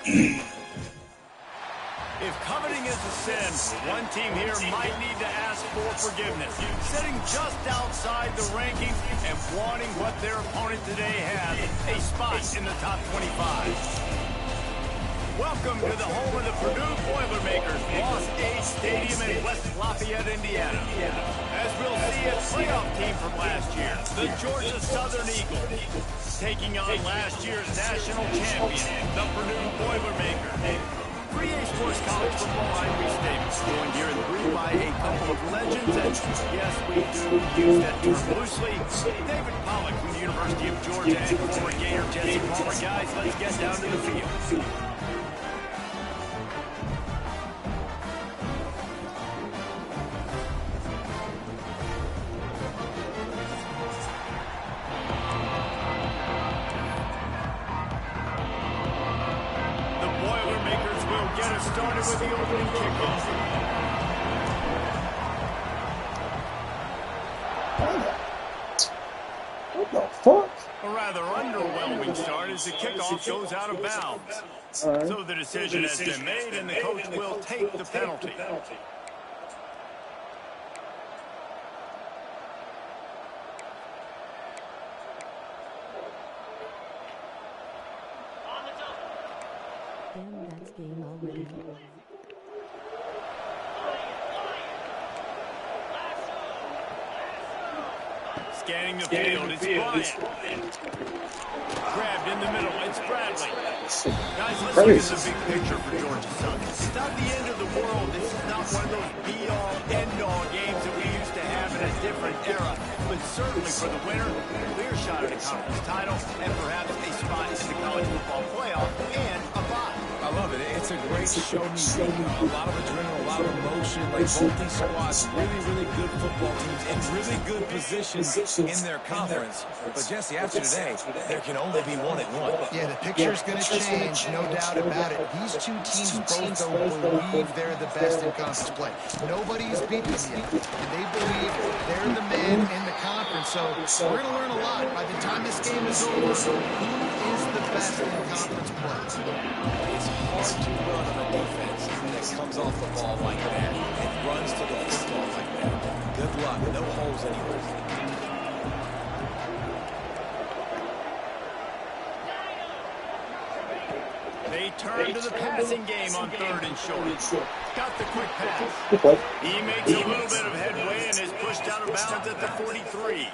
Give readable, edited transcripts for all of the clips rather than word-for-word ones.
If coveting is a sin, one team here might need to ask for forgiveness. Sitting just outside the rankings and wanting what their opponent today has, a spot in the top 25. Welcome to the home of the Purdue Boilermakers, Lost Age Stadium in West Lafayette, Indiana. As we'll see, a playoff team from last year, the Georgia Southern Eagles, taking on last year's national champion, the Purdue Boilermakers. 3A Sports College football, I'm Reese Davis, joined here in the room by a couple of legends, and yes, we do use that term loosely. David Pollock from the University of Georgia and former Gator Jesse Palmer. Guys, let's get down to the field. Started with the opening kickoff. What the fuck? A rather underwhelming start as the kickoff goes out of bounds. Right. So the decision has been made and the coach will take the penalty. Damn, that's game already. Scanning the field, it's Bryant. Grabbed in the middle, it's Bradley. Guys, let's look at the big picture for Georgia Southern. It's not the end of the world. This is not one of those be-all, end-all games that we used to have in a different era. But certainly for the winner, a clear shot at a conference title and perhaps a spot in the college football playoff and a bye. I love it. It's a great show me. A lot of adrenaline, a lot of emotion. Like both these squads, really good football teams in really good positions in their conference. But Jesse, after today, there can only be one at one. Yeah, the picture's going to change, no doubt about it. These two teams both believe they're the best in conference play. Nobody's beaten them yet, and they believe they're the men in the conference. So we're going to learn a lot. By the time this game is over, who is the best in conference play? It's hard to run on a defense that comes off the ball like that and runs to the football like that. Good luck. No holes anywhere. They turn to the passing game on 3rd and short. Got the quick pass. He makes a little bit of headway and is pushed out of bounds at the 43.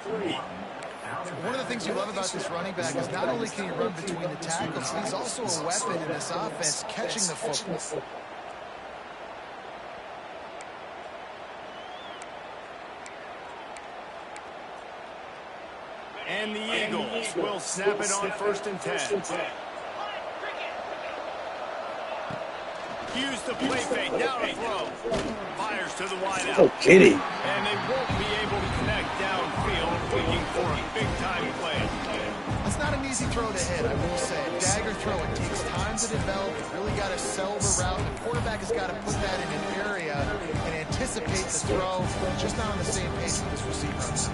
One of the things you love about this running back is not only can he run between the tackles, he's also a weapon in this offense, catching the football. And the Eagles will snap it on 1st and 10. Use the play fake, down a throw. Fires to the wideout. Oh, kitty. And they won't be able to connect downfield, looking for a big-time play. It's not an easy throw to hit, I will say. Dagger throw, it takes time to develop. You really got to sell the route. The quarterback has got to put that in an area and anticipate the throw. Just not on the same pace with his receiver.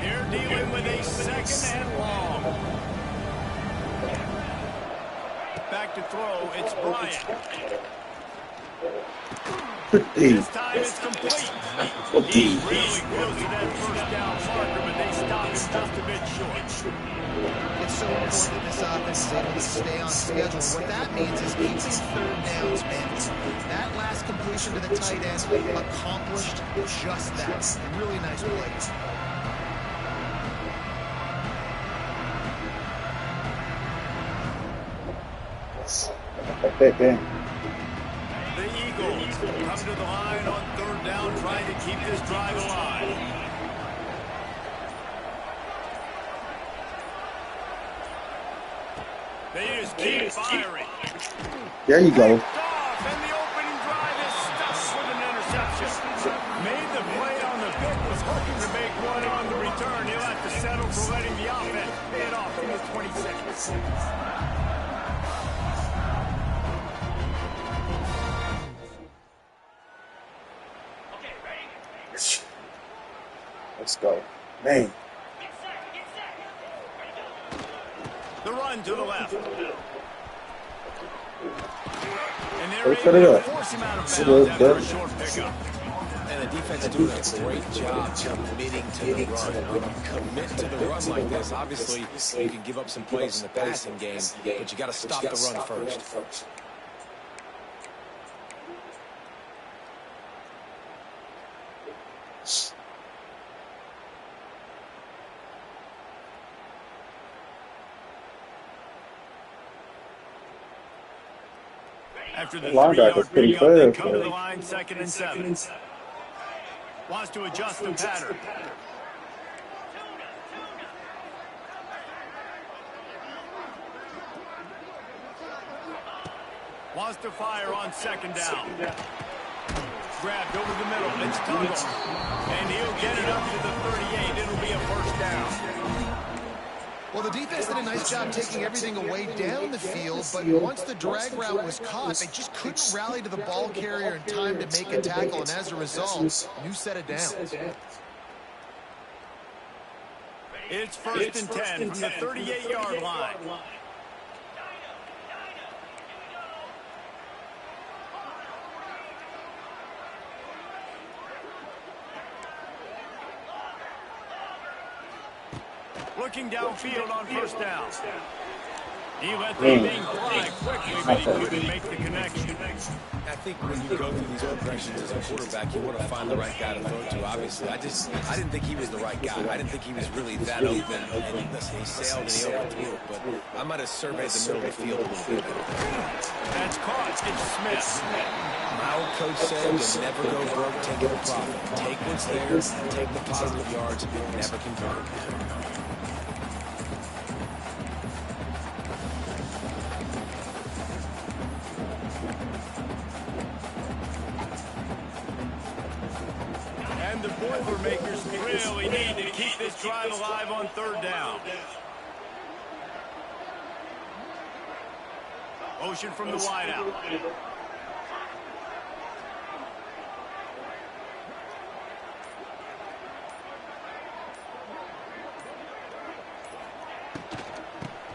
They're dealing with a 2nd and long. Back to throw, it's Bryant. This time it's complete. He's really close to that 1st down marker, but they stop him just a bit short. It's so important that this offense is able to stay on schedule. What that means is keeping 3rd downs managed. That last completion to the tight end accomplished just that. A really nice play. Okay. The Eagles come to the line on 3rd down, trying to keep this drive alive. They just keep firing. There you go. And the opening drive is stuffed with an interception. Made the play on the pick, was hoping to make one on the return. He'll have to settle for letting the offense pay it off from the 26. Let's go. Man. The run to the left. And they're Let's set able it to up. force him out of bounds after a short pickup. And the defense is doing a great job committing to the run. When you commit to the run like this, obviously you can give up some plays in the passing game, but you got to stop the run first. After the Linebacker's 3-yard pretty pickup, they fast, come to though. the line, 2nd and 7. Wants to adjust the pattern. Wants to fire on 2nd down. Grabbed over the middle. It's Tuttle. And he'll get it up to the 38. It'll be a first down. Well, the defense did a nice job taking everything away down the field, but once the drag route was caught, they just couldn't rally to the ball carrier in time to make a tackle, and as a result, new set of downs. It's 1st and 10 from the 38-yard line. Looking downfield on 1st down. He let the thing fly quickly, but he couldn't make the connection. I think when you go through these progressions as a quarterback, you want to find the right guy to throw to. Obviously, I didn't think he was the right guy. I didn't think he was really that open. And listen, he sailed and he overthrew it, but I might have surveyed the middle of the field a little bit better. That's caught. It's Smith. My old coach said to never go broke taking a profit. Take what's there, take the positive yards, and never convert. And the Boilermakers really need to keep this drive alive on 3rd down. Motion from the wideout.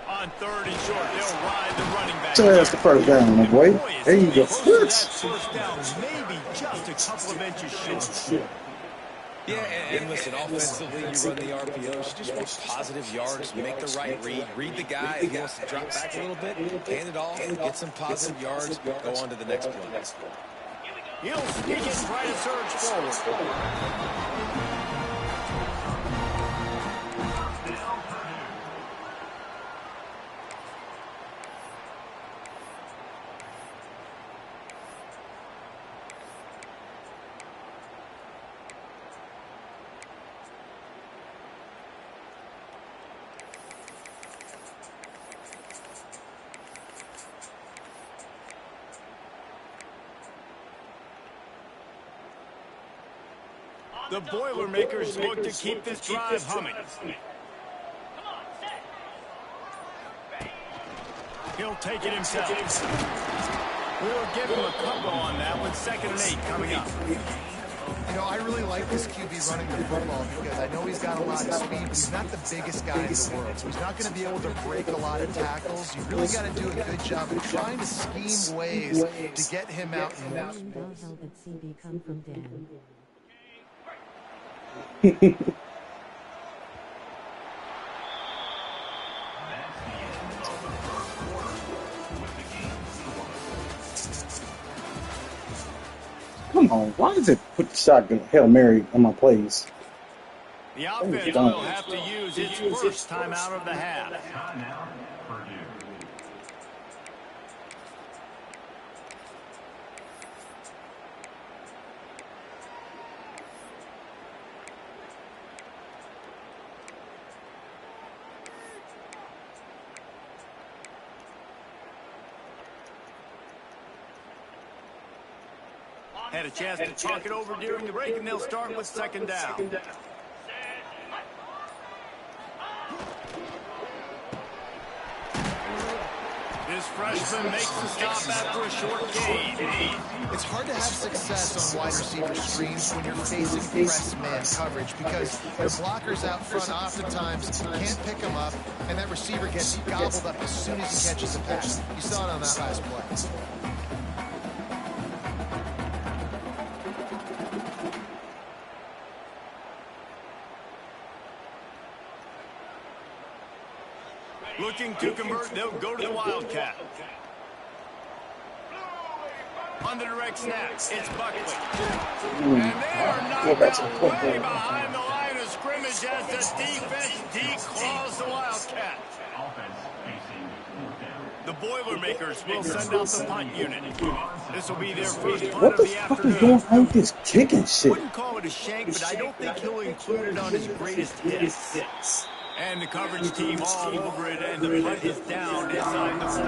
On 3rd and short, they'll ride the running back. So that's the first down, my boy. There you go. That first down, maybe just a couple of inches short. Yeah, and listen, offensively, you run the RPOs. You just want positive yards, make the right read the guy. If he wants to drop back a little bit, hand it off, get some positive yards, go on to the next play. He'll sneak it, try to surge forward. The Boilermakers look to keep this drive humming. He'll take it himself. We'll give him a couple on that one. 2nd and 8 coming up. You know, I really like this QB running the football because I know he's got a lot of speed, but he's not the biggest guy in the world. So he's not going to be able to break a lot of tackles. You really got to do a good job of trying to scheme ways to get him out and move. Come on, why does it put the shotgun Hail Mary on my plays? The offense will have to use its first time out of the half. Had a chance to talk it over during the break, and they'll start with 2nd down. This freshman makes the stop after a short gain. It's hard to have success on wide receiver screens when you're facing press man coverage because your blockers out front oftentimes can't pick them up, and that receiver gets gobbled up as soon as he catches the pass. You saw it on that last play. Looking to convert, they'll go to the Wildcat. On the direct snap, it's Buckley. And they are knocked out way behind the line of scrimmage as the defense declaws the Wildcat. The Boilermakers will send out the punt unit. This will be their first punt What of the the fuck afternoon. is going on with this kicking shit? Wouldn't call it a shank, but I don't think he'll include it on his greatest hits. And the coverage team all over it, and the punt is down inside the 40.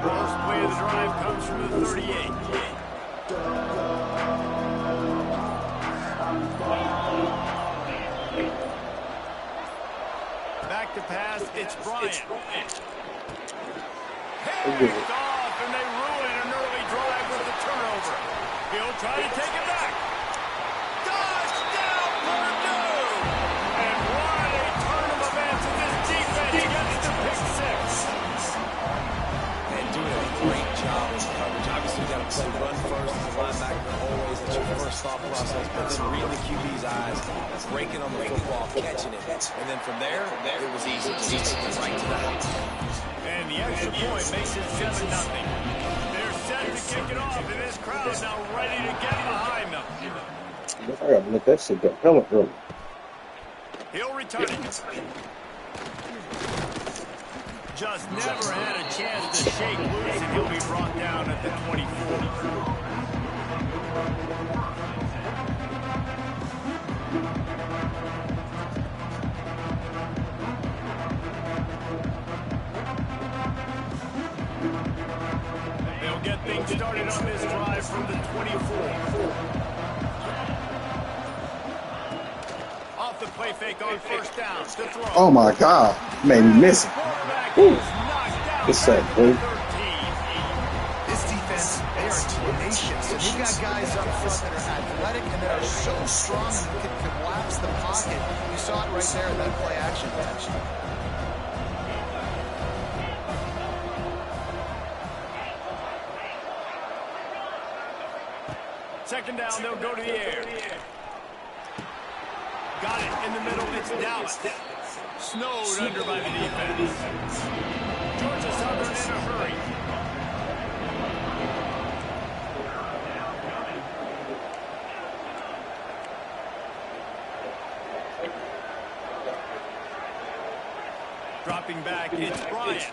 First play of the drive comes from the 38. Back to pass, it's Bryant. Picked off, and they ruin an early drive with the turnover. He'll try to take it back. Touchdown, Purdue! And what a turn of events as this defense gets to pick six. And doing a great job with coverage. Obviously, you got to play run first as a linebacker always. That's your first thought process. But then reading the QB's eyes, breaking on the football, catching it. And then from there, it was easy. Just right to the house. And the extra point makes it 7-0. They're set to kick it off, and this crowd now ready to get behind them. I gotta let that shit go hella early. He'll return it. Just never had a chance to shake loose, and he'll be brought down at the 24. They'll get things started on this drive from the 24. Off the play fake on first down to throw. Oh my God, made me miss it. What's up, dude? This defense, they are tenacious. And you've got guys up front that are athletic and that are so strong and can collapse the pocket. You saw it right there in that play action catch. Second down, they'll go to the air. Got it in the middle, it's Dallas. Snowed under by the defense. Georgia Southern in a hurry. Dropping back, it's Bryant.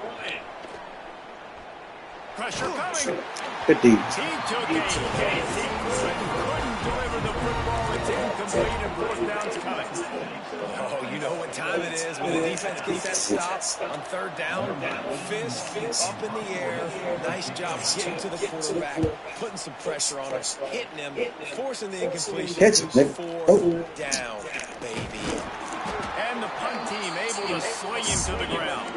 Pressure coming. Good deeds. He took a hit. He couldn't deliver the football. It's incomplete, and fourth down's coming. Oh, you know what time it is when the defense gets that stop on third down. Fist up in the air. Nice job getting to the quarterback, putting some pressure on him, hitting him, forcing the incompletion. Catch it, Nick. Fourth down, baby. And the punt team able to swing him to the ground.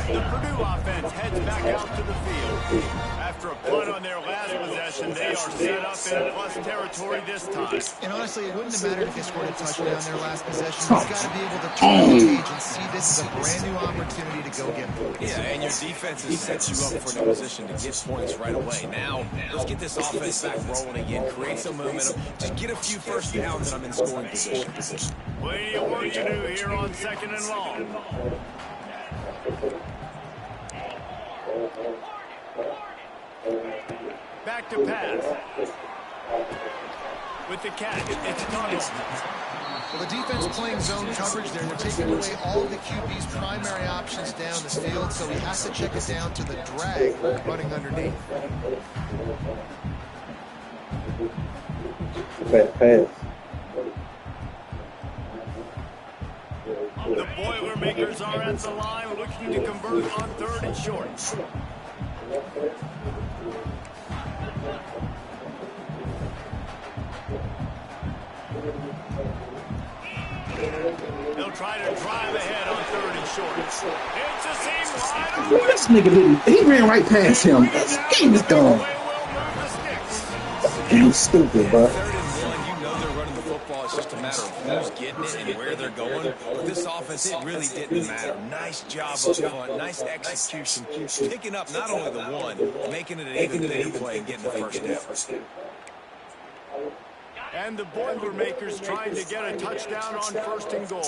The Purdue offense heads back out to the field. After a punt on their last possession, they are set up in plus territory this time. And honestly, it wouldn't have mattered if they scored a touchdown their last possession. You've got to be able to turn the page and see this is a brand new opportunity to go get points. Yeah, and your defense has set you up for the position to get points right away. Now, let's get this offense back rolling again, create some momentum, just get a few first downs, and I'm in scoring position. Plenty of work to do here on second and long. Back to pass. With the catch, it's Donald. Well, the defense playing zone coverage there. They're taking away all of the QB's primary options down the field, so he has to check it down to the drag running underneath. Bad pass. The Boilermakers are at the line looking to convert on 3rd and short. They'll try to drive ahead on 3rd and short. It's a seam wide open. This nigga didn't. He ran right past him. This game is dumb. Damn stupid, bro. 3rd and 1, you know they're running the football. It's just a matter of who's getting it and where they're going. But this offense, it really didn't matter. Nice job up front, nice execution, picking up not only the one, making it an even bigger play and getting the first down. And the Boilermakers trying to get a touchdown on 1st and goal.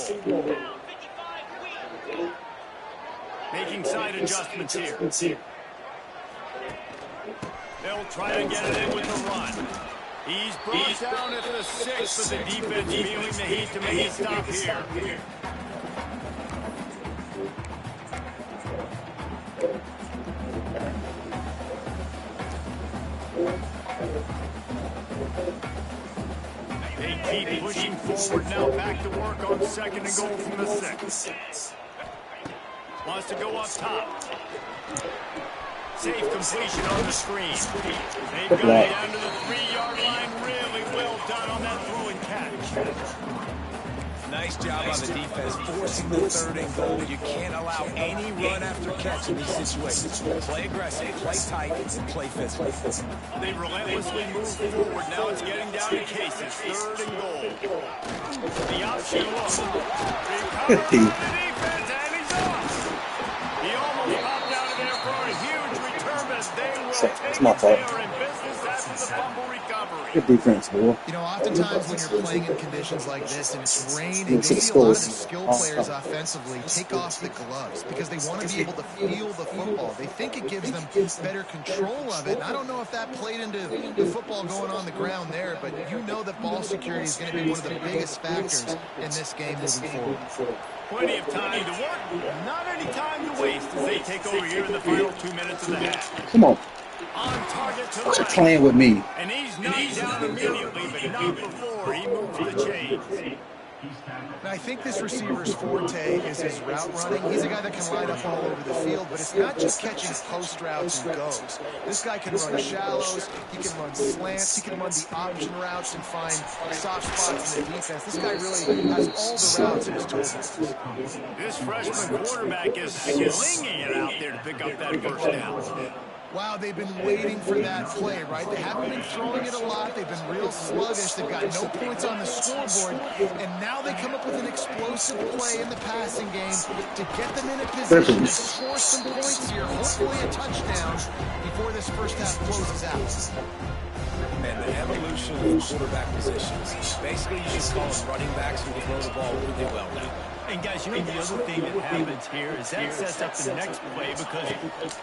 Making side adjustments here. They'll try to get it in with the run. He's brought down at the 6, but the defense feeling the heat to make it stop here. They keep pushing forward now, back to work on 2nd and goal from the 6. Wants to go up top. Safe completion on the screen. They've got it down to the 3-yard line. Really well done on that throw and catch. Nice job on the defense, forcing the 3rd and goal. You can't allow any run after catch in these situations. Play aggressive, play tight, and play physical. They relentlessly move forward. Now it's getting down to cases. 3rd and goal. The option look. Recover the defense, and he's off. He almost popped out of there for a huge return, but they will take it. They are in business after the fumble recovery. Good defense, boy. You know, oftentimes when you're playing in conditions like this and it's raining, you see a lot of the skill players offensively take off the gloves because they want to be able to feel the football. They think it gives them better control of it. And I don't know if that played into the football going on the ground there, but you know that ball security is going to be one of the biggest factors in this game moving forward. Plenty of time to work, not any time to waste as they take over here in the final 2 minutes of the half. Come on. On target to the Quit left. playing with me. And he's knocked down immediately, but not before he moves the chains. Now, I think this receiver's forte is his route running. He's a guy that can line up all over the field, but it's not just catching post routes and goes. This guy can run shallows, he can run slants, he can run the option routes and find soft spots in the defense. This guy really has all the routes in his toolbox. This freshman quarterback is slinging it out there to pick up that first down. Wow, they've been waiting for that play, right? They haven't been throwing it a lot. They've been real sluggish. They've got no points on the scoreboard. And now they come up with an explosive play in the passing game to get them in a position to score some points here, hopefully a touchdown before this first half closes out. And the evolution of the quarterback positions. Basically, you should call them running backs who throw the ball really well now. And guys, you know, the other thing that happens here is that sets up the next play because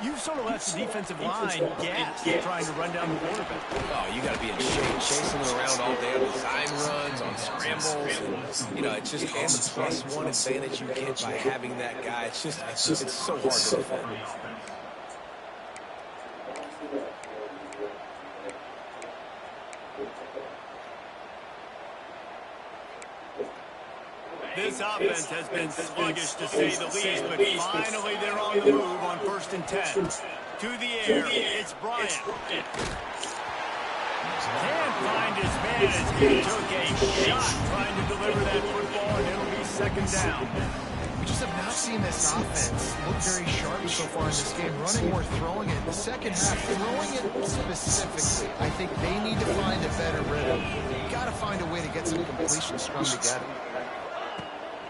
you've sort of left the defensive line gassed trying to run down the quarterback. Oh, you got to be in shape, chasing them around all day on design runs, on scrambles. And, you know, it's just and the +1 advantage you get by having that guy. It's so hard to defend. This offense has been sluggish to say the least, but finally they're on the move on 1st and 10. To the air, it's Bryant. Can't find his man as he took a shot trying to deliver that football, and it'll be 2nd down. We just have not seen this offense look very sharp so far in this game, running or throwing it. In the second half, throwing it specifically, I think they need to find a better rhythm. You've got to find a way to get some completions strung together.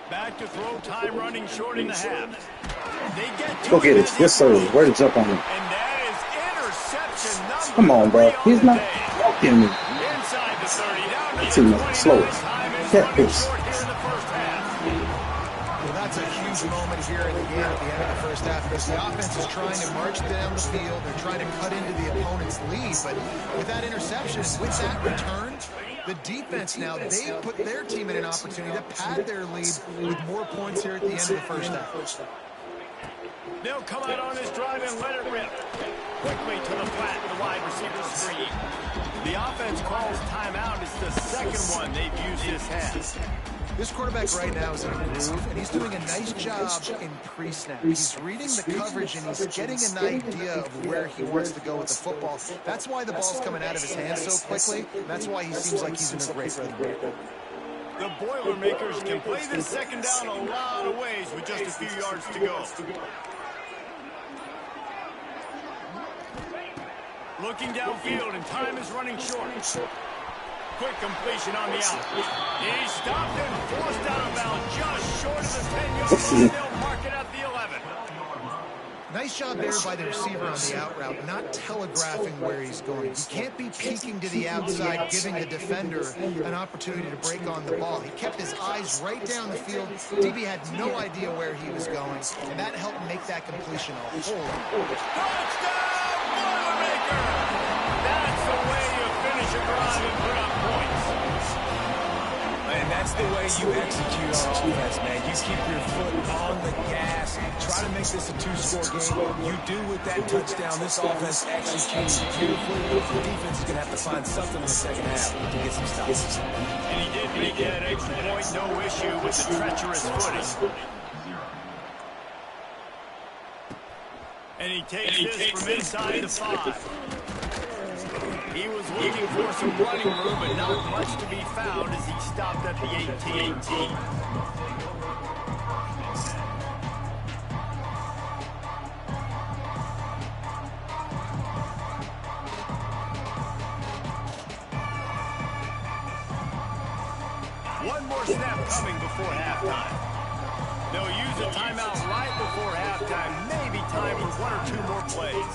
Back to throw time running short in the half. They get to Go get it. Yes, sir. Where to jump on him? And that is interception number Come on, bro. 3 He's on the not day. walking me. Inside the 30, down to Too the much. 20. Slow. Time is Can't running push. short here in the first half. Well, that's a huge moment here in the game at the end of the first half because the offense is trying to march down the field. They're trying to cut into the opponent's lead, but with that interception, with that return, the defense now, they put their team in an opportunity to pad their lead with more points here at the end of the first half. They'll come out on this drive and let it rip. Quickly to the flat, the wide receiver screen. The offense calls timeout. It's the second one they've used this half. This quarterback right now is in a groove, and he's doing a nice job in pre-snap. He's reading the coverage, and he's getting an idea of where he wants to go with the football. That's why the ball's coming out of his hands so quickly, and that's why he seems like he's in a great rhythm. The Boilermakers can play this second down a lot of ways with just a few yards to go. Looking downfield, and time is running short. Quick completion on the out. He stopped and forced out of bounds just short of the 10-yard line. They'll mark it at the 11. Nice job there by the receiver on the out route, not telegraphing where he's going. He can't be peeking to the outside, giving the defender an opportunity to break on the ball. He kept his eyes right down the field. DB had no idea where he was going, and that helped make that completion a whole lot. Touchdown, Boilermaker! That's the way you finish a drive and put up points. And that's the way you execute on offense, man. You keep your foot on the gas. Try to make this a two-score game. You do with that touchdown. This offense executes beautifully. The defense is going to have to find something in the second half to get some stops. And he did make that extra point, no issue with the treacherous footing. And he takes this from inside the 5. He was looking for some running room, but not much to be found as he stopped at the 18. One more snap coming before halftime. They'll use a timeout right before halftime. Maybe time for one or two more plays.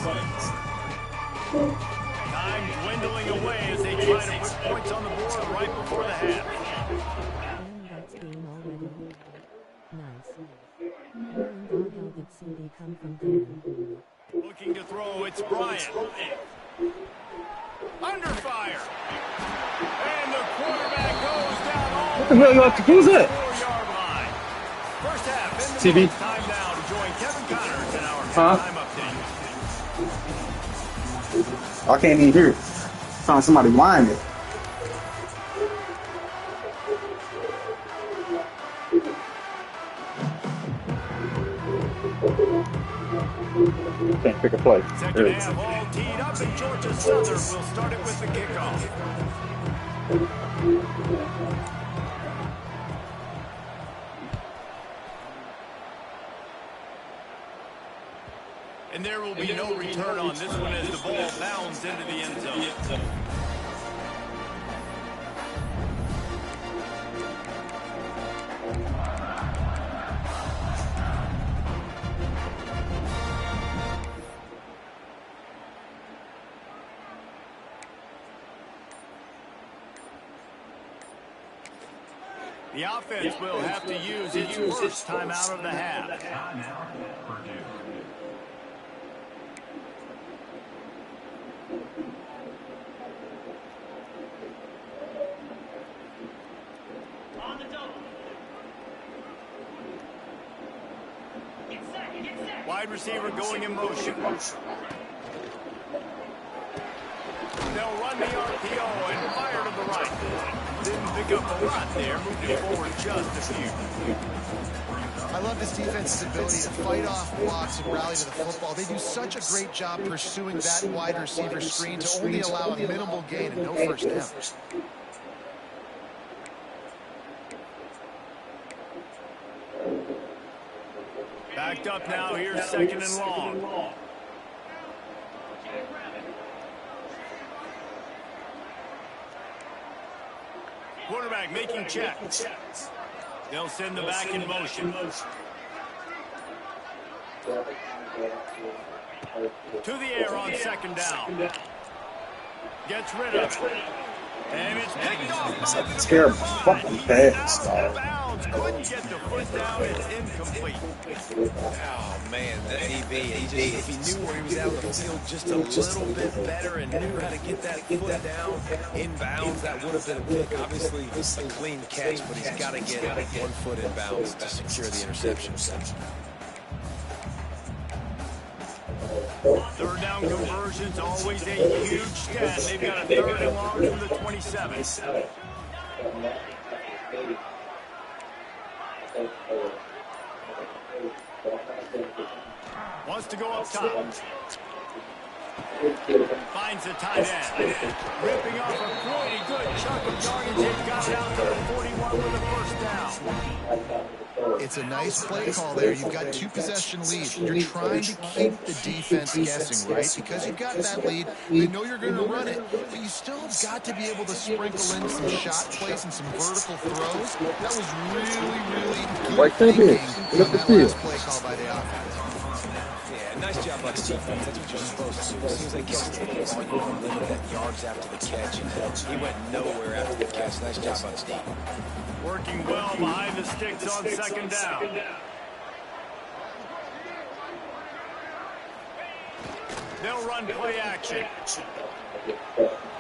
Time dwindling away as they try to put points on the board right before the half. And that's game already. Nice. And how did Cindy come from there? Looking to throw, it's Bryant. Under fire. And the quarterback goes down all the way to the 4-yard line. First half, in the time now to join Kevin Connors in our halftime update. I can't even hear it. Found somebody whining. Can't pick a play. Second half all teed up, and Georgia Southern will start it with the kickoff. And there will be no return on this one as the ball bounds into the end zone. The offense will have to use its first timeout of the half. Wide receiver going in motion. They'll run the RPO and fire to the right. Didn't pick up a lot there, moving forward just a few. I love this defense's ability to fight off blocks and rally to the football. They do such a great job pursuing that wide receiver screen to only allow a minimal gain and no first down. Backed up now, here's second and long. Quarterback making checks. They'll send the back in motion. To the air on second down. Gets rid of it. And it's picked off. It's a terrible fucking pass, dog. Couldn't get the foot down. It's incomplete. Oh, man, the DB, if he knew where he was out of the field just a little bit better and knew how to get that foot down in bounds, that would have been a pick. Obviously, a clean catch, but he's got to get 1 foot in bounds to secure the interception. Third down conversions, always a huge stat. They've got a third and long from the 27. Wants to go up top. Finds the tight end. Ripping off a pretty good chunk of yardage. They've got it out to the 41 with a first down. It's a nice play call there. You've got 2-possession lead. You're trying to keep the defense guessing, right? Because you've got that lead, they know you're going to run it. But you still have got to be able to sprinkle in some shot plays and some vertical throws. That was really, really good thinking on that last play call by the offense. Yeah, nice job by the defense. That's what you're supposed to do. As soon as they catch the ball, you want to limit that yards after the catch. He went nowhere after the catch. Nice job by the defense. Working well behind the sticks on second down. They'll run play action.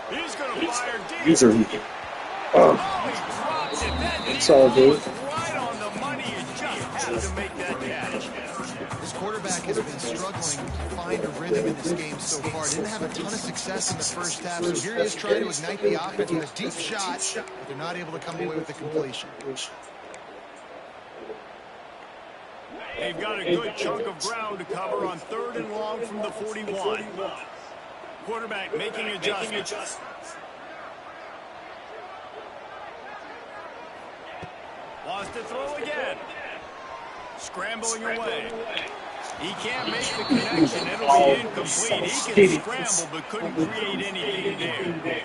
He's going to fire deep. These are he dropped it. That it's all good. was right on the money. You just have to make that catch. This quarterback has been struggling to find a rhythm in this game so far. Didn't have a ton of success in the first half, so here he is trying to ignite the offense with a deep shot, but they're not able to come away with the completion. They've got a good chunk of ground to cover on 3rd and long from the 41. Quarterback making adjustments. Wants to throw again. Scrambling away. He can't make the connection. It'll be incomplete. He can scramble but couldn't create anything there.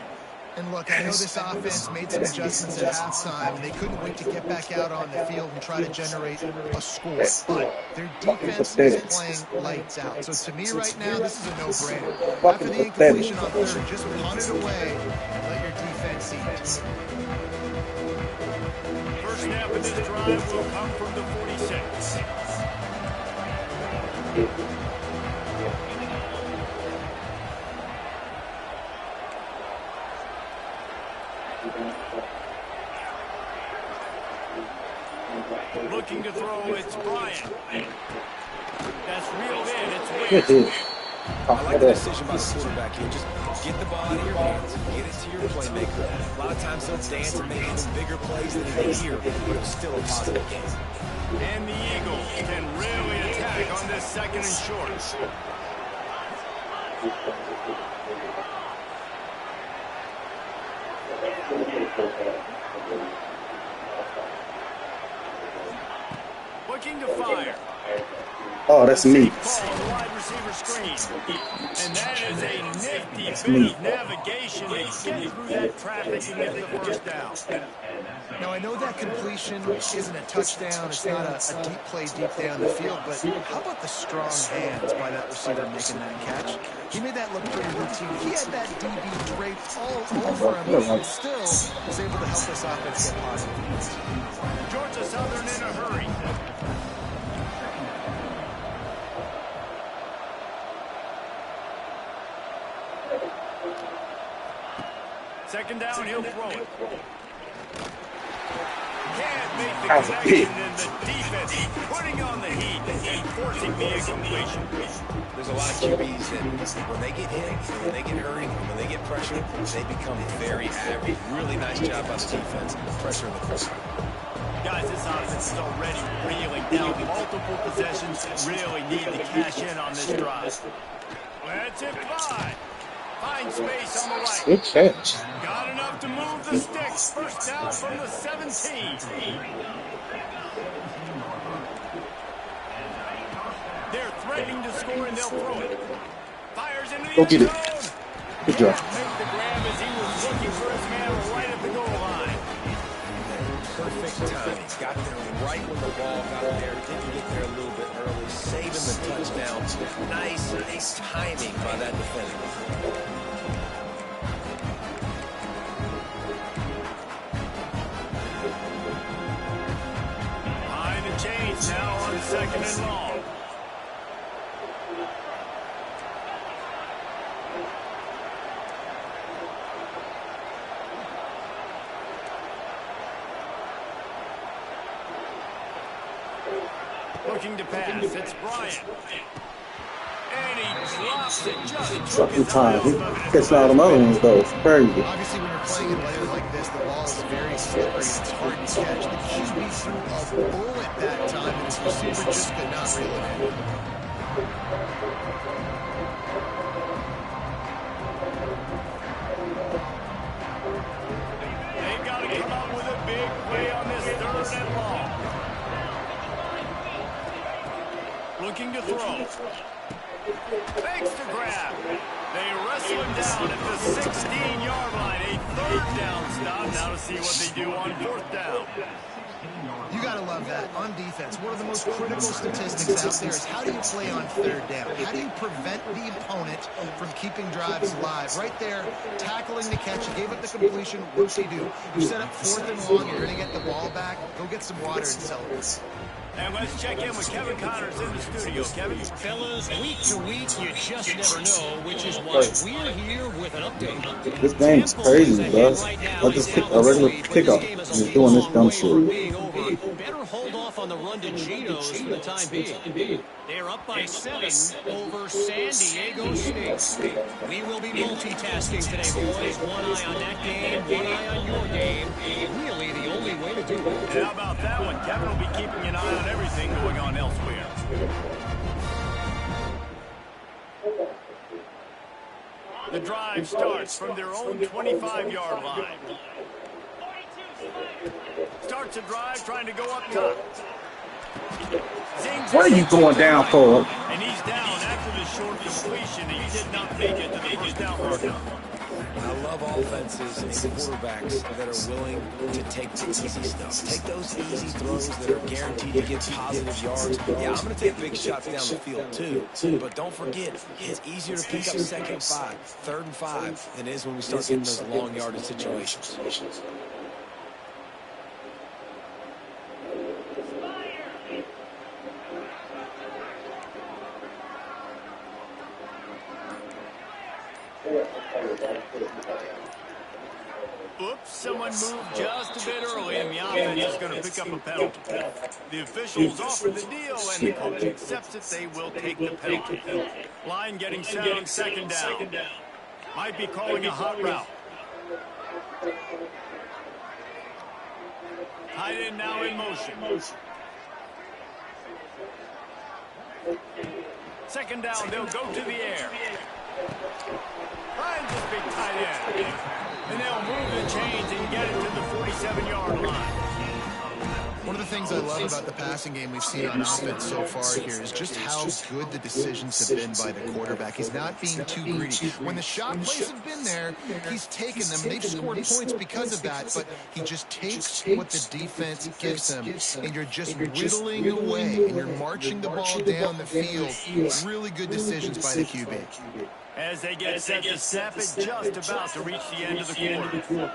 And look, I know this offense made some adjustments at halftime, and they couldn't wait to get back out on the field and try to generate a score. But their defense is playing lights out. So to me right now, this is a no-brainer. After the incompletion on 3rd, just punt it away and let your defense eat. First snap of this drive will come from the 46. Looking to throw, it's Bryant. That's reeled in, it's Wade. I like the decision by the quarterback here. Just get the ball out of your hands, get it to your playmaker. A lot of times they'll dance and make even bigger plays than they hear, but it was still a positive game. And the Eagles can really attack on this 2nd and short. Looking to fire. Oh, that's me. Wide receiver screen. And that is a nifty bit of navigation to get through that traffic and get the first down. Now, I know that completion isn't a touchdown. It's not a deep play deep down the field. But how about the strong hands by that receiver making that catch? He made that look pretty routine. He had that DB draped all over him, and still was able to help this offense get positive. Georgia Southern in a hurry. Second down, he'll throw it. Can't make the connection, and the defense putting on the heat and forcing the incompletion. There's a lot of QBs that when they get hit, when they get hurried, when they get pressured, they become very average. Really nice job by the defense, pressure in the quarterback. Guys, this offense is already reeling down multiple possessions. Really need to cash in on this drive. Let's it fly. Find space on the right. Good catch. Got enough to move the sticks. First down from the 17. They're threatening to score, and they'll throw it. Fires into the Go get end it. zone. Good job. Make the grab as he was looking for his man right at the goal line. Perfect timing. Got there right when the ball got there. Didn't get there a little bit early. Saving the touchdown. Nice timing by that defender. Behind the chains now on 2nd and long. Looking to pass. It's Bryant. And he drops it. Just took Fucking his eye time. off He of it. catching all them other ones though. It's crazy. Obviously, when you're playing in weather like this, the ball is very slippery. It's hard to catch. The QB threw a bullet that time, and his receiver just could not reel it in. They've got to come up with a big play on this 3rd and long. Looking to throw. Fakes the grab. They wrestle him down at the 16-yard line. A 3rd down stop. Now to see what they do on 4th down. You got to love that. On defense, one of the most critical statistics out there is how do you play on 3rd down? How do you prevent the opponent from keeping drives alive? Right there, tackling the catch. You gave up the completion. What's he do? You set up 4th and long. You're going to get the ball back. Go get some water and celebrate. And let's check in with Kevin Connors in the studio. Kevin? Fellas, week to week, you just never know, which is why we're here with an update. This game is crazy, bro. I just picked a regular kickoff and he's doing this dumb shit. Better hold off on the run to Geno's for the time being. They're up by 7 over San Diego State. We will be multitasking today, boys. One eye on that game, one eye on your game. Really the only way to do it. And how about that one? Kevin will be keeping an eye on everything going on elsewhere. The drive starts from their own 25-yard line. Starts a drive trying to go up top. What are you going down for? And he's down after the short completion, and he did not make it to the 1st down marker. I love offenses and quarterbacks that are willing to take the easy stuff. Take those easy throws that are guaranteed to get positive yards. Yeah, I'm going to take big shots down the field too. But don't forget, it's easier to pick up 2nd and 5, 3rd and 5 than it is when we start getting those long yardage situations. Oops, someone moved just a bit early, and the offense is going to pick up a penalty. The officials offer the deal, and the coach accepts it. They will take the penalty. Line getting set on 2nd down. Might be calling a hot route. Tight end now in motion. 2nd down, they'll go to the air. Finds this big tight end. And they'll move the chains and get it to the 47-yard line. One of the things I love about the passing game we've seen on offense so far here is just how good the decisions have been by the quarterback. He's not being too greedy. When the shot plays have been there, he's taken them. They've scored points because of that, but he just takes what the defense gives him, and you're just whittling away, and you're marching the ball down the field. Really good decisions by the QB. As they get set to snap it, just about to reach the end of the quarter.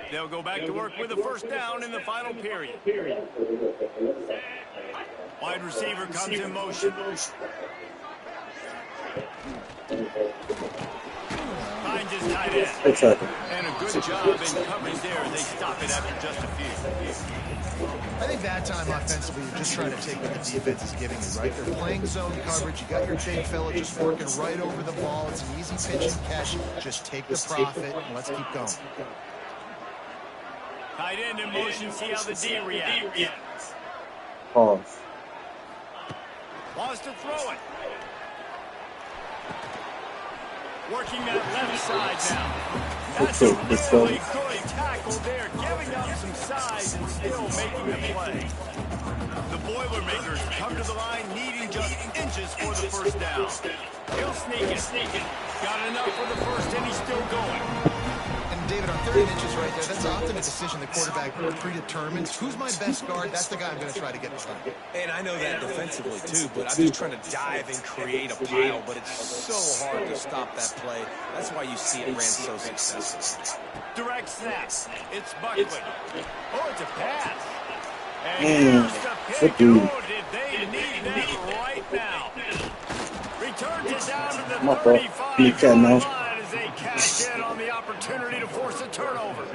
They'll go back to work with a 1st down in the final period. Wide receiver comes in motion. Finds his tight end. And a good job in coverage there as they stop it after just a few. I think that time offensively, you're just trying to take what the defense is giving you, right? They're playing zone coverage. You got your big fella just working right over the ball. It's an easy pitch and catch. Just take the profit and let's keep going. Tight end in motion, see how the D reacts. Pause. Wants to throw it. Working that left side now. That's a really good tackle there, giving up some size and still making the play. The Boilermakers come to the line needing just inches for the 1st down. He'll sneak it. Got enough for the 1st, and he's still going. And David, on 3rd and inches right there, that's often a decision the quarterback predetermines. Who's my best guard? That's the guy I'm going to try to get behind. And I know that defensively, too, but I'm just trying to dive and create a pile, but it's so hard to stop that play. That's why you see it ran so successful. Direct snap. It's Buckley. Oh, it's a pass. And here's the pick. Oh, did they need that right now? Returns it down to the 35-yard line as they cash in on the opportunity to force a turnover.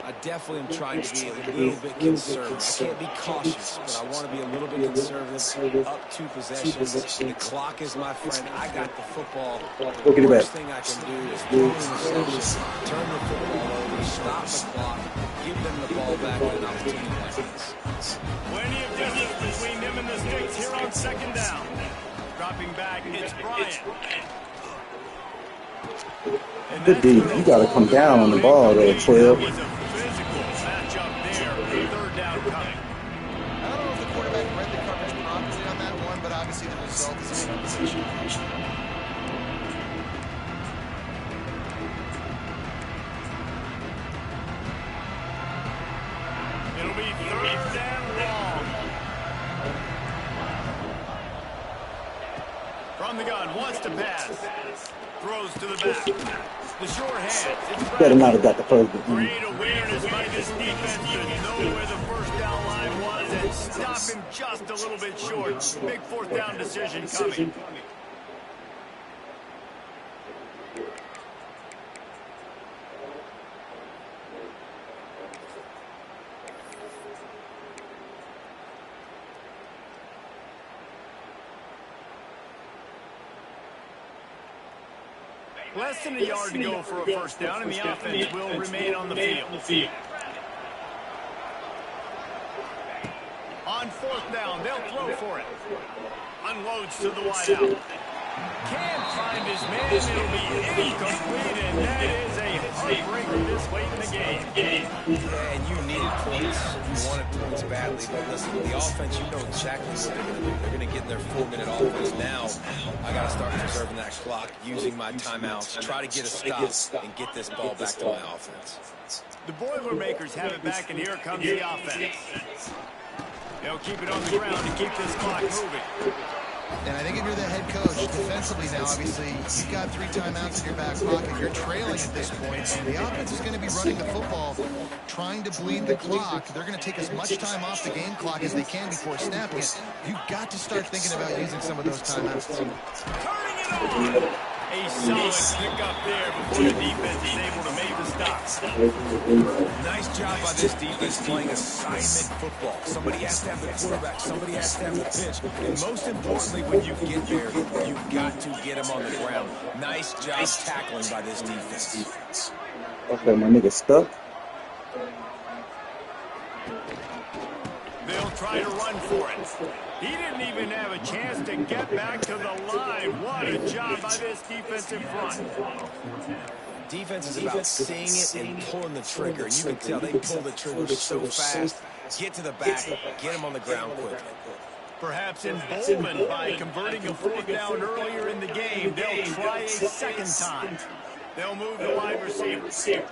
I definitely am trying to be a little bit conservative. I can't be cautious, but I want to be a little bit conservative. Up 2 possessions. The clock is my friend. I got the football. The worst thing I can do is throw an interception, turn the football over, stop the clock, give them the ball back with an opportunity like this. Plenty of distance between them and the sticks here on 2nd down. Dropping back, it's Bryant. Good D. You got to come down on the ball there, 12. That was a physical matchup there. 3rd down coming. I don't know if the quarterback read the coverage properly on that one, but obviously the result is a position. It'll be 3rd and long. From the gun, wants to pass. Throws to the back. The short hand. Better not have got the first. Great awareness by this defense to know where the 1st down line was and stop him just a little bit short. Big 4th down decision coming. Less than a yard to go for a 1st down, and the offense will remain on the field. On 4th down, they'll throw for it. Unloads to the wideout. Can't find his man. It'll be incomplete, and that is a heartbreaker this late in the game. Yeah, and you needed points. You wanted points badly. But listen, the offense, you know exactly what they're going to do. They're going to get their 4-minute offense. Now, I got to start preserving that clock, using my timeouts, try to get a stop, and get this ball back to my offense. The Boilermakers have it back, and here comes the offense. They'll keep it on the ground to keep this clock moving. And I think if you're the head coach, defensively now, obviously, you've got 3 timeouts in your back pocket. You're trailing at this point, and the offense is going to be running the football, trying to bleed the clock. They're going to take as much time off the game clock as they can before snapping it. You've got to start thinking about using some of those timeouts. Turning it on. A solid pickup there before the defense is able to make the stop. Nice job by this defense playing assignment football. Somebody has to have the quarterback. Somebody has to have the pitch. And most importantly, when you get there, you've got to get him on the ground. Nice job tackling by this defense. Okay, my nigga stuck. They'll try to run for it. He didn't even have a chance to get back to the line. What a job by this defensive front. Defense is about seeing it and pulling the trigger. And you can tell they pull the trigger so fast. Get to the back, get him on the ground quickly. Perhaps emboldened by converting a 4th down earlier in the game, they'll try a 2nd time. They'll move the wide receiver.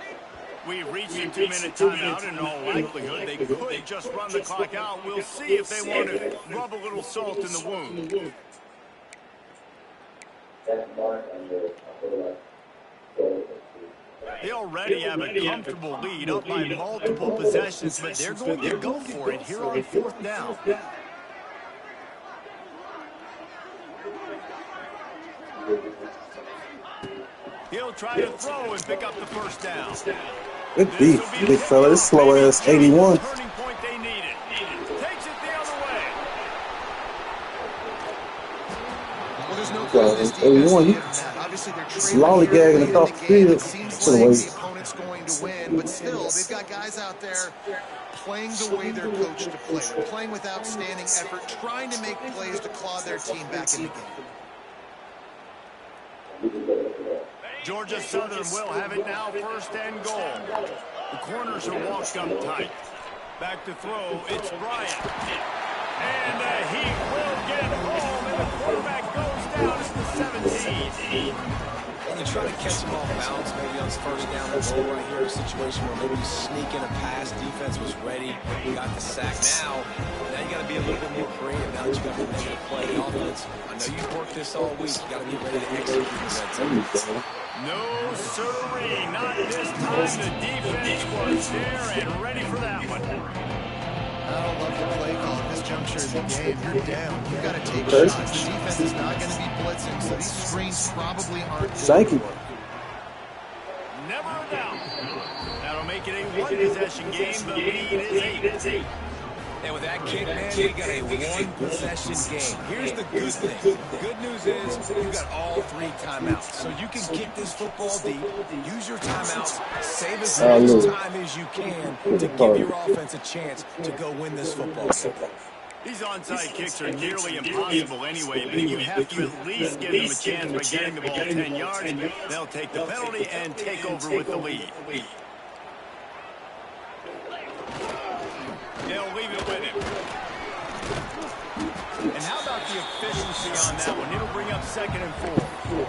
We've reached a 2-minute timeout, and in all likelihood, they could just run the clock out. We'll see if they want to rub a little salt in the wound. They already have a comfortable lead up by multiple possessions, but they're going to go for it here on 4th down. He'll try to throw and pick up the 1st down. Good beef, big fella. This slow ass 81. Turning point they needed. Takes it the other way. Well, there's no question this defense 81. Obviously, they're Lollygagging across the field. It seems like the opponent's going to win, but still, they've got guys out there playing the way they're coached to play. They're playing with outstanding effort, trying to make plays to claw their team back in the game. Georgia Southern will have it now, 1st and goal. The corners are walked up tight. Back to throw, it's Bryant. And he will get home, and the quarterback goes down at the 17. And you try to catch him off balance, maybe on his first down and goal right here, a situation where maybe you sneak in a pass, defense was ready, you got the sack. Now you got to be a little bit more creative now that you got the negative play offense. I know you've worked this all week. You got to be ready to execute the red zone. No, sirree, not this time. The defense was there and ready for that one. I don't love the play call at this juncture in the game. You're down. You've got to take shots. The defense is not going to be blitzing, so these screens probably aren't Thank you. Never a doubt. That'll make it a one-possession game. The lead is 8. And with that kick, man, we got a one-possession game. Here's the good thing. The good news is you've got all 3 timeouts. So you can kick this football deep, use your timeouts, save as much time as you can to give your offense a chance to go win this football game. These onside kicks are nearly impossible anyway, but you have to at least give them a chance by getting the ball 10 yards. They'll take the penalty and take over with the lead. They'll leave it with him. And how about the efficiency on that one? It'll bring up 2nd and 4.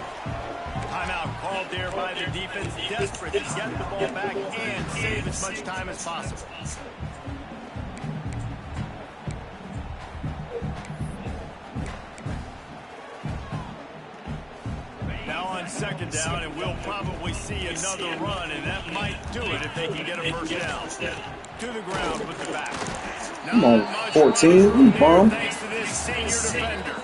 Timeout called there by the defense, desperate to get the ball back and save as much time as possible. Now on 2nd down, and we'll probably see another run, and that might do it if they can get a first down. To the ground with the back. Come on, 14, you bum. Thanks to this senior defender.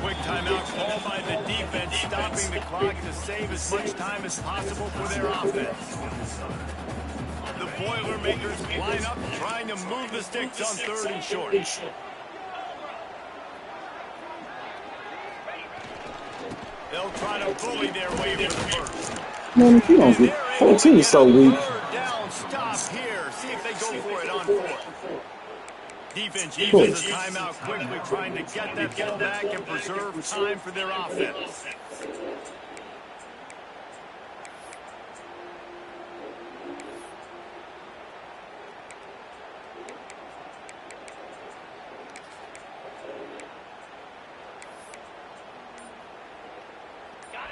Quick timeout called by the defense, stopping the clock to save as much time as possible for their offense. The Boilermakers line up, trying to move the sticks on 3rd and short. They'll try to bully their way for the first. Man, if you don't get 14 is so weak. Down, stop here. See if they go for it on 4th. Defense uses a timeout quickly, trying to get that ball back and preserve time for their offense.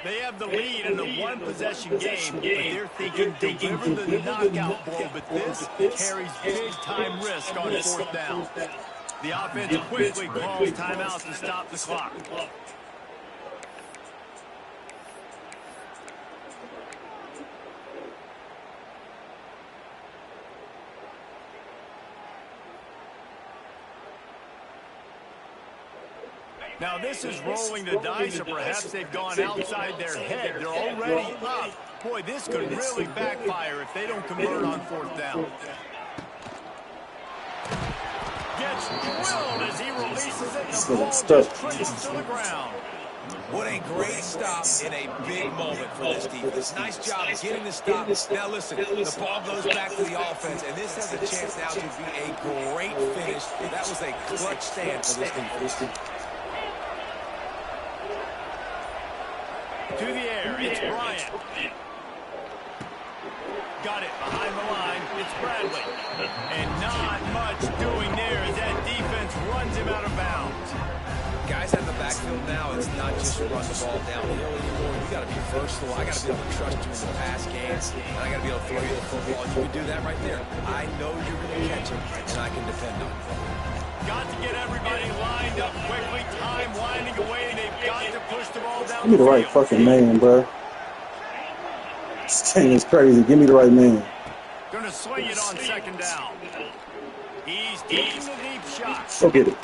They have the lead in the one-possession game, but they're thinking deliver the knockout ball, but this carries big-time risk on 4th down. The offense quickly calls timeout to stop the clock. Now this is rolling the dice, or perhaps they've gone outside their head. They're already up. Boy, this could really backfire if they don't convert on 4th down. Gets drilled as he releases it, and the ball just trickles to the ground. What a great stop in a big moment for this defense. Nice job getting the stop. Now listen, the ball goes back to the offense, and this has a chance now to be a great finish. That was a clutch stand for this defense. To the air, it's Bryant. Got it behind the line, it's Bradley. And not much doing there as that defense runs him out of bounds. Guys have the backfield now. It's not just run the ball downhill anymore. You got to be versatile. I got to be able to trust you in the pass games, and I got to be able to throw you the football. And you can do that right there. I know you're going to catch it, and I can depend on it. Got to get everybody lined up quickly. Time winding away, and they've got to push the ball down. Give me the right fucking man, bro. This thing is crazy. Give me the right man. Going to swing it on 2nd down. He's taking the deep shot. Go get it.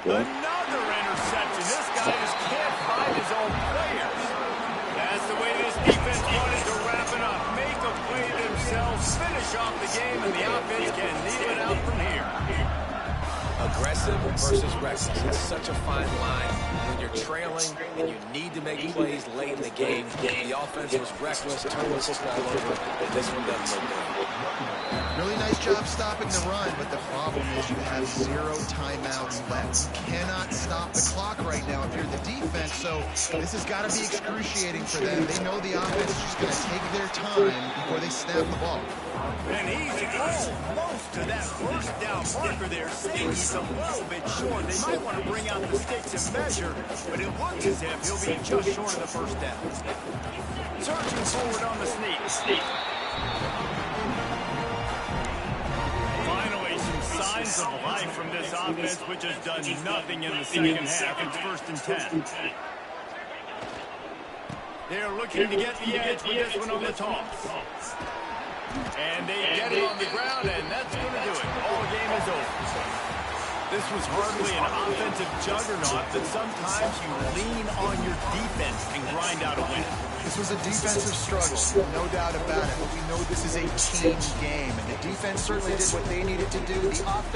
Another interception. This guy just can't find his own players. That's the way this defense wanted to wrap it up. Make a play themselves, finish off the game, and the offense can kneel it out from here. Aggressive versus reckless. It's such a fine line when you're trailing and you need to make plays late in the game. The offense was reckless, turned the football over, and this one doesn't look good. Really nice job stopping the run, but the problem is you have 0 timeouts left. You cannot stop the clock right now if you're the defense, so this has got to be excruciating for them. They know the offense is just going to take their time before they snap the ball. And he's almost to that first down marker there. Saying he's a little bit short. They might want to bring out the sticks and measure, but it looks as if he'll be just short of the first down. Surging forward on the sneak. Finally, some signs of life from this offense, which has done nothing in the second half. It's 1st and 10. They're looking to get the edge with this one on the toss. And they get it on the ground, and that's going to do it. All game is over. This was hardly an offensive juggernaut, but sometimes you lean on your defense and grind out a win. This was a defensive struggle, no doubt about it. But we know this is a team game, and the defense certainly did what they needed to do. The offense